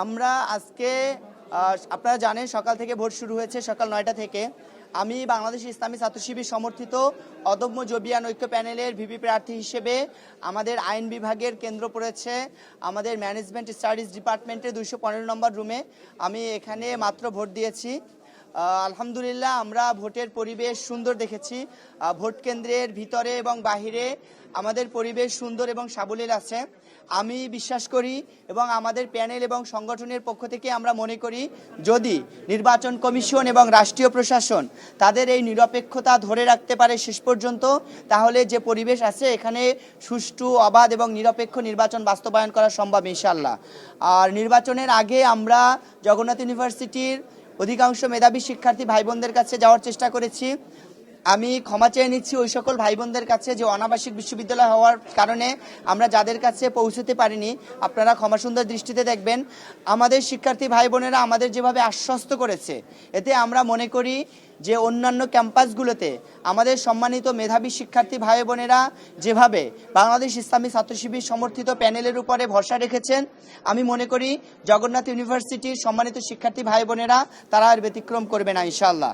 আমরা আজকে আপনারা জানেন সকাল থেকে ভোট শুরু হয়েছে সকাল 9টা থেকে। আমি বাংলাদেশ ইসলামী ছাত্র শিবির সমর্থিত অদম্য জবিয়ান ঐক্য প্যানেলের ভিপি প্রার্থী হিসেবে আমাদের আইন বিভাগের কেন্দ্র পড়েছে আমাদের ম্যানেজমেন্ট স্টাডিজ ডিপার্টমেন্টের 215 নম্বর রুমে। আমি এখানে মাত্র ভোট দিয়েছি। আলহামদুলিল্লাহ আমরা ভোটের পরিবেশ সুন্দর দেখেছি। ভোট কেন্দ্রের ভিতরে এবং বাহিরে আমাদের পরিবেশ সুন্দর এবং সাবলীল আছে। আমি বিশ্বাস করি এবং আমাদের প্যানেল এবং সংগঠনের পক্ষ থেকে আমরা মনে করি যদি নির্বাচন কমিশন এবং রাষ্ট্রীয় প্রশাসন তাদের এই নিরপেক্ষতা ধরে রাখতে পারে শেষ পর্যন্ত, তাহলে যে পরিবেশ আছে এখানে সুষ্ঠু অবাধ এবং নিরপেক্ষ নির্বাচন বাস্তবায়ন করা সম্ভব ইনশাআল্লাহ। আর নির্বাচনের আগে আমরা জগন্নাথ ইউনিভার্সিটির অধিকাংশ মেধাবী শিক্ষার্থী ভাই বোনদের কাছে যাওয়ার চেষ্টা করেছি। আমি ক্ষমা চেয়ে নিচ্ছি ওই সকল ভাই বোনদের কাছে যে অনাবাসিক বিশ্ববিদ্যালয় হওয়ার কারণে আমরা যাদের কাছে পৌঁছতে পারিনি, আপনারা ক্ষমা সুন্দর দৃষ্টিতে দেখবেন। আমাদের শিক্ষার্থী ভাই বোনেরা আমাদের যেভাবে আশ্বস্ত করেছে, এতে আমরা মনে করি যে অন্যান্য ক্যাম্পাসগুলোতে আমাদের সম্মানিত মেধাবী শিক্ষার্থী ভাই বোনেরা যেভাবে বাংলাদেশ ইসলামী ছাত্র শিবির সমর্থিত প্যানেলের উপরে ভরসা রেখেছেন, আমি মনে করি জগন্নাথ ইউনিভার্সিটির সম্মানিত শিক্ষার্থী ভাই বোনেরা তারা আর ব্যতিক্রম করবে না ইনশাআল্লাহ।